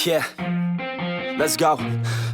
Yeah, let's go.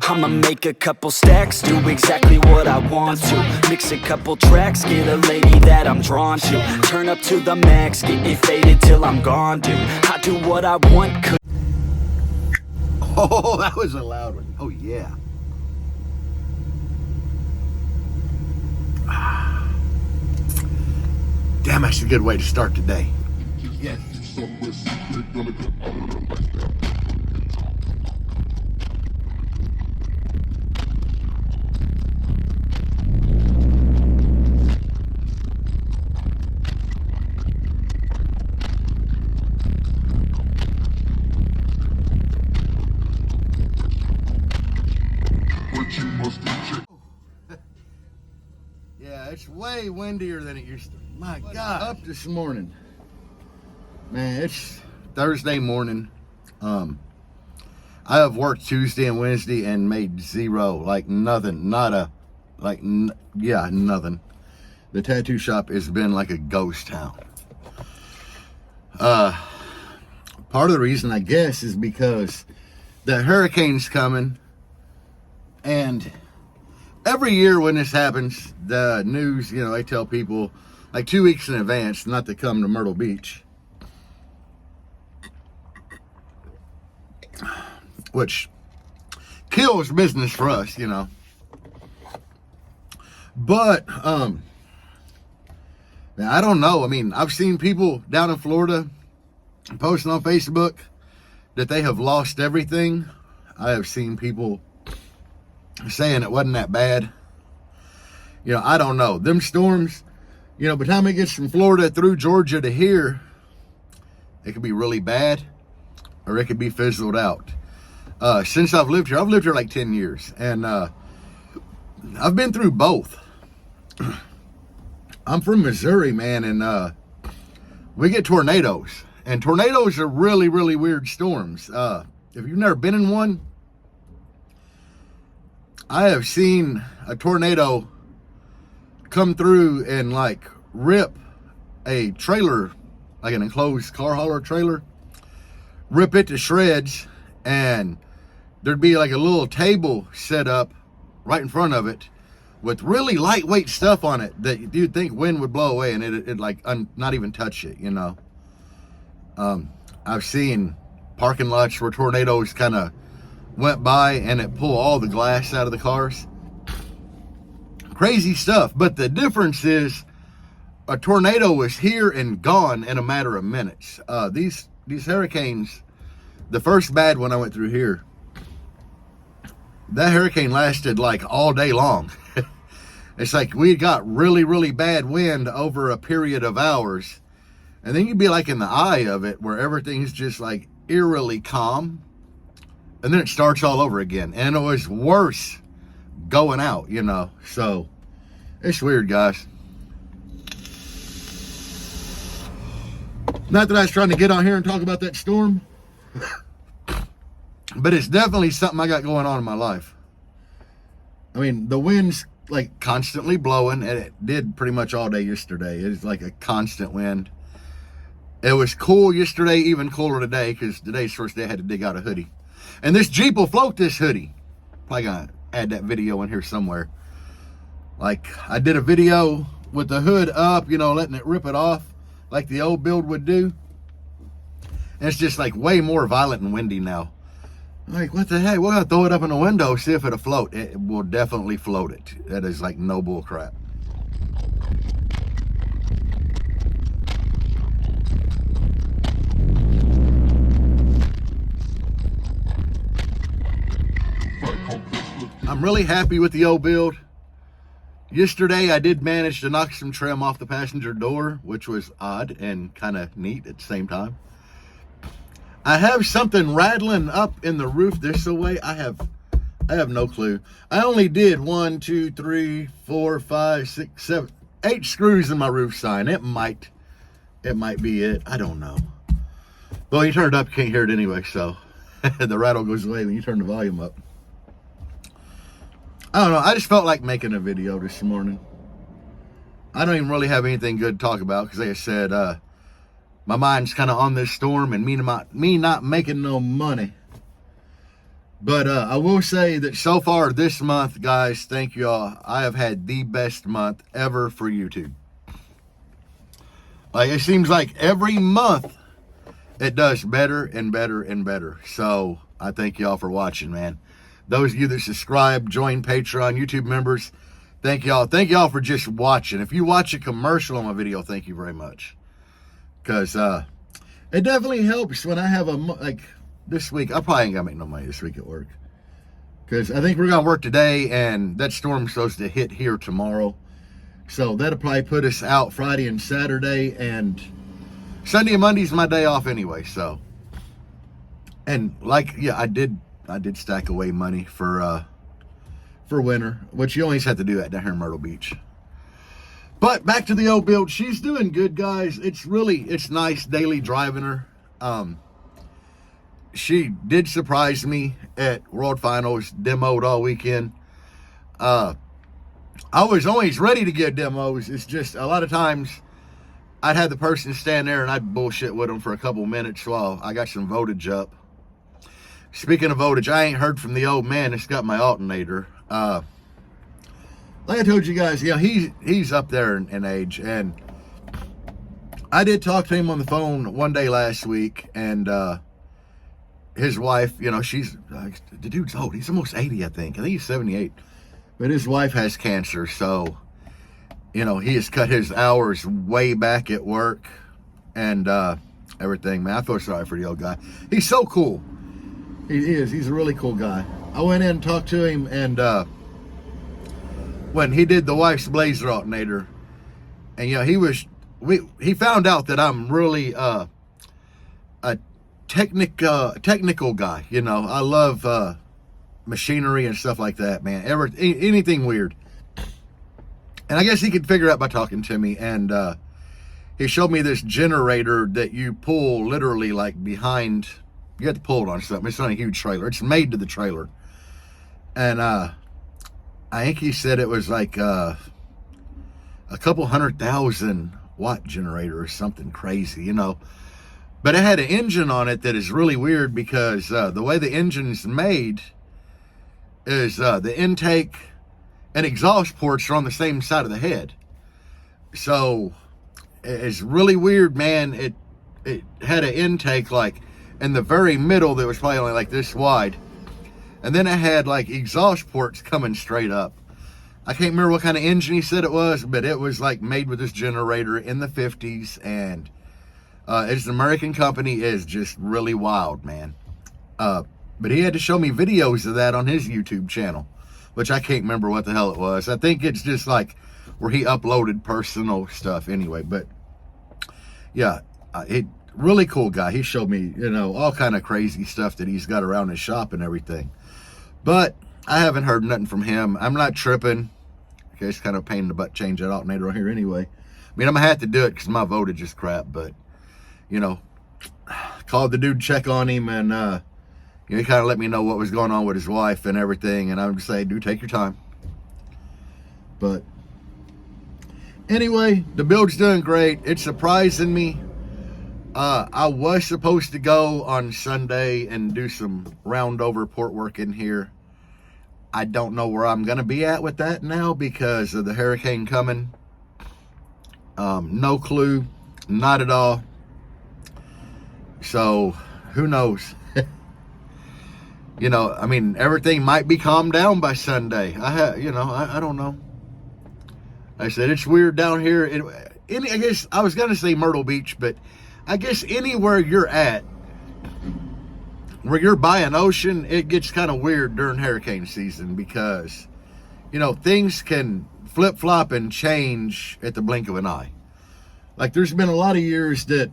I'ma make a couple stacks, do exactly what I want to. Mix a couple tracks, get a lady that I'm drawn to. Turn up to the max, get me faded till I'm gone, dude. I do what I want. Oh, that was a loud one. Oh, yeah. Damn, that's a good way to start the day. Yes. Yeah, it's way windier than it used to. My God, up this morning. Man, it's Thursday morning. I have worked Tuesday and Wednesday and made zero, like nothing, nothing. The tattoo shop has been like a ghost town. Part of the reason, I guess, is because the hurricane's coming, and every year when this happens, the news, they tell people like 2 weeks in advance not to come to Myrtle Beach, which kills business for us, But, I don't know. I mean, I've seen people down in Florida posting on Facebook that they have lost everything. I have seen people saying it wasn't that bad. I don't know. Them storms, by the time it gets from Florida through Georgia to here, it could be really bad or it could be fizzled out. Since I've lived here like 10 years, and I've been through both. I'm from Missouri, man, and we get tornadoes. And tornadoes are really, really weird storms. If you've never been in one, I have seen a tornado come through and like rip a trailer, like an enclosed car hauler trailer, rip it to shreds, and there'd be like a little table set up right in front of it with really lightweight stuff on it that you'd think wind would blow away, and it like not even touch it, I've seen parking lots where tornadoes kind of went by and it pulled all the glass out of the cars. Crazy stuff. But the difference is a tornado was here and gone in a matter of minutes. These hurricanes, the first bad one I went through here, that hurricane lasted like all day long. It's like we got really, really bad wind over a period of hours. And then you'd be like in the eye of it where everything's just like eerily calm. And then it starts all over again. And it was worse going out, So it's weird, guys. Not that I was trying to get on here and talk about that storm. But it's definitely something I got going on in my life. I mean, the wind's like constantly blowing, and it did pretty much all day yesterday. It's like a constant wind. It was cool yesterday, even cooler today, because today's the first day I had to dig out a hoodie. And this Jeep will float this hoodie. Probably gonna add that video in here somewhere. Like, I did a video with the hood up, letting it rip it off like the old build would do. And it's just like way more violent and windy now. Like, what the heck? We're gonna throw it up in the window, see if it'll float. It will definitely float it. That is like no bull crap. I'm really happy with the old build. Yesterday, I did manage to knock some trim off the passenger door, which was odd and kind of neat at the same time. I have something rattling up in the roof this way. I have no clue. I only did 1, 2, 3, 4, 5, 6, 7, 8 screws in my roof sign. It might be it. I don't know. But when you turn it up, you can't hear it anyway, so the rattle goes away when you turn the volume up. I don't know. I just felt like making a video this morning. I don't even really have anything good to talk about because, like I said, my mind's kind of on this storm and me not making no money. But I will say that so far this month, guys, thank you all. I have had the best month ever for YouTube. Like, it seems like every month it does better and better and better. So I thank y'all for watching, man. Those of you that subscribe, join Patreon, YouTube members, thank y'all. Thank y'all for just watching. If you watch a commercial on my video, thank you very much. Because it definitely helps when I have like this week. I probably ain't gonna make no money this week at work. Because I think we're gonna work today, and that storm's supposed to hit here tomorrow. So that'll probably put us out Friday and Saturday, and Sunday and Monday's my day off anyway. So, and like, yeah, I did stack away money for winter, which you always have to do that down here in Myrtle Beach. But back to the old build. She's doing good, guys. It's nice daily driving her. She did surprise me at World Finals, demoed all weekend. I was always ready to get demos. It's just a lot of times I'd have the person stand there and I'd bullshit with them for a couple minutes while I got some voltage up. Speaking of voltage, I ain't heard from the old man that's got my alternator. Like I told you guys, yeah, he's up there in age, and I did talk to him on the phone one day last week, and his wife, you know, she's the dude's old. He's almost 80, I think. I think he's 78. But his wife has cancer, so, you know, he has cut his hours way back at work and everything, man. I feel sorry for the old guy. He's so cool. He is. He's a really cool guy. I went in and talked to him, and when he did the wife's Blazer alternator, and, you know, he found out that I'm really a technical guy. You know, I love machinery and stuff like that, man. Anything weird. And I guess he could figure out by talking to me. And he showed me this generator that you pull literally like behind. You have to pull it on something. It's not a huge trailer. It's made to the trailer. And I think he said it was like a couple 100,000 watt generator or something crazy, you know. But it had an engine on it that is really weird, because the way the engine's made is the intake and exhaust ports are on the same side of the head. So it's really weird, man. It had an intake like in the very middle that was probably only like this wide. And then it had like exhaust ports coming straight up. I can't remember what kind of engine he said it was, but it was like made with this generator in the 50s. And it's an American company. Is just really wild, man. But he had to show me videos of that on his YouTube channel, which I can't remember what the hell it was. I think it's just like where he uploaded personal stuff anyway. But yeah, really cool guy. He showed me, you know, all kind of crazy stuff that he's got around his shop and everything. But I haven't heard nothing from him. I'm not tripping. Okay, it's kind of a pain in the butt change that alternator on here anyway. I mean, I'm going to have to do it because my voltage is crap. But, you know, called the dude, check on him, and you know, he kind of let me know what was going on with his wife and everything. And I'm just saying, dude, take your time. But anyway, the build's doing great. It's surprising me. I was supposed to go on Sunday and do some round over port work in here. I don't know where I'm going to be at with that now because of the hurricane coming. No clue. Not at all. So, who knows? You know, I mean, everything might be calmed down by Sunday. I don't know. I said, it's weird down here. I guess I was going to say Myrtle Beach, but I guess anywhere you're at, where you're by an ocean, it gets kind of weird during hurricane season because, you know, things can flip-flop and change at the blink of an eye. Like, there's been a lot of years that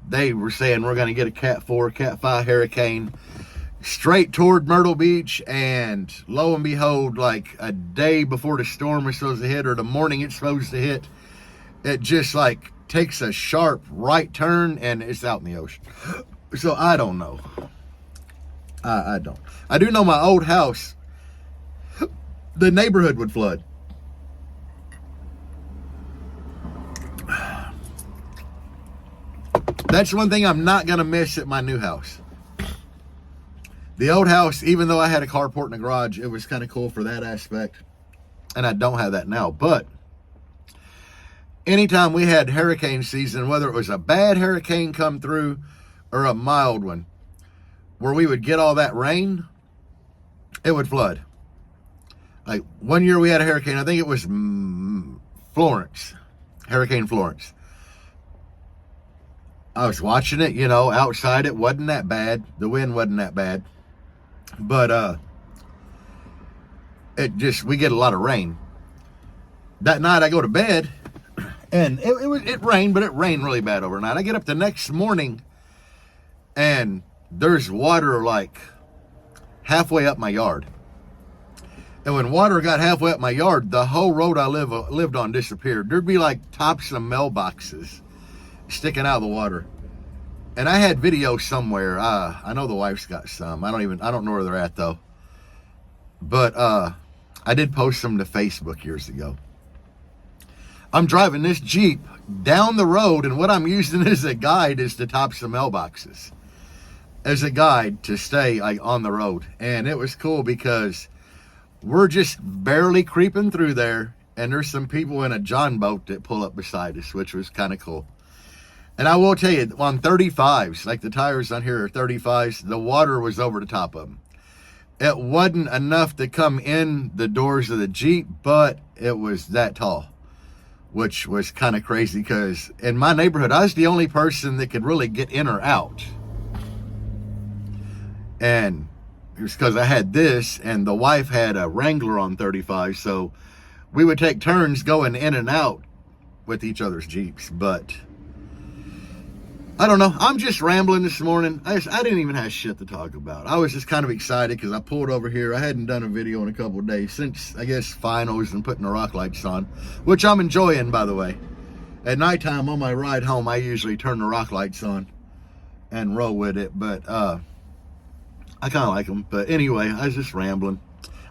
they were saying we're going to get a Cat 4, Cat 5 hurricane straight toward Myrtle Beach, and lo and behold, like a day before the storm is supposed to hit, or the morning it's supposed to hit, it just like takes a sharp right turn and it's out in the ocean. So I don't know. I don't. I do know my old house, the neighborhood would flood. That's one thing I'm not going to miss at my new house. The old house, even though I had a carport in the garage, it was kind of cool for that aspect. And I don't have that now. But anytime we had hurricane season, whether it was a bad hurricane come through or a mild one, where we would get all that rain, it would flood. Like one year we had a hurricane, I think it was Florence, Hurricane Florence. I was watching it, you know, outside. It wasn't that bad. The wind wasn't that bad. But we get a lot of rain. That night I go to bed, and it rained, but it rained really bad overnight. I get up the next morning, and there's water like halfway up my yard. And when water got halfway up my yard, the whole road I lived on disappeared. There'd be like tops of mailboxes sticking out of the water. And I had videos somewhere. I know the wife's got some. I don't know where they're at though. But I did post them to Facebook years ago. I'm driving this Jeep down the road, and what I'm using as a guide is the tops of mailboxes as a guide to stay on the road. And it was cool because we're just barely creeping through there, and there's some people in a John boat that pull up beside us, which was kind of cool. And I will tell you, on 35s, like the tires on here are 35s, the water was over the top of them. It wasn't enough to come in the doors of the Jeep, but it was that tall, which was kind of crazy because in my neighborhood, I was the only person that could really get in or out. And it was because I had this, and the wife had a Wrangler on 35, so we would take turns going in and out with each other's Jeeps. But I don't know. I'm just rambling this morning. I didn't even have shit to talk about. I was just kind of excited because I pulled over here. I hadn't done a video in a couple of days since, I guess, finals and putting the rock lights on, which I'm enjoying, by the way. At nighttime on my ride home, I usually turn the rock lights on and roll with it, but I kind of like them. But anyway, I was just rambling.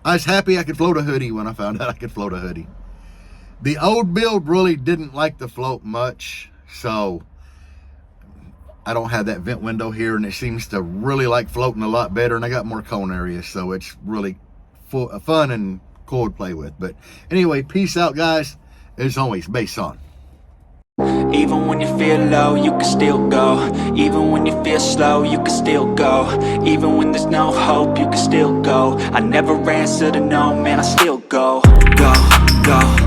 I was happy I could float a hoodie when I found out I could float a hoodie. The old build really didn't like to float much, so I don't have that vent window here, and it seems to really like floating a lot better, and I got more cone areas, so it's really fun and cool to play with. But anyway, peace out, guys. As always, bass on. Even when you feel low, you can still go. Even when you feel slow, you can still go. Even when there's no hope, you can still go. I never answer to no, man, I still go. Go, go.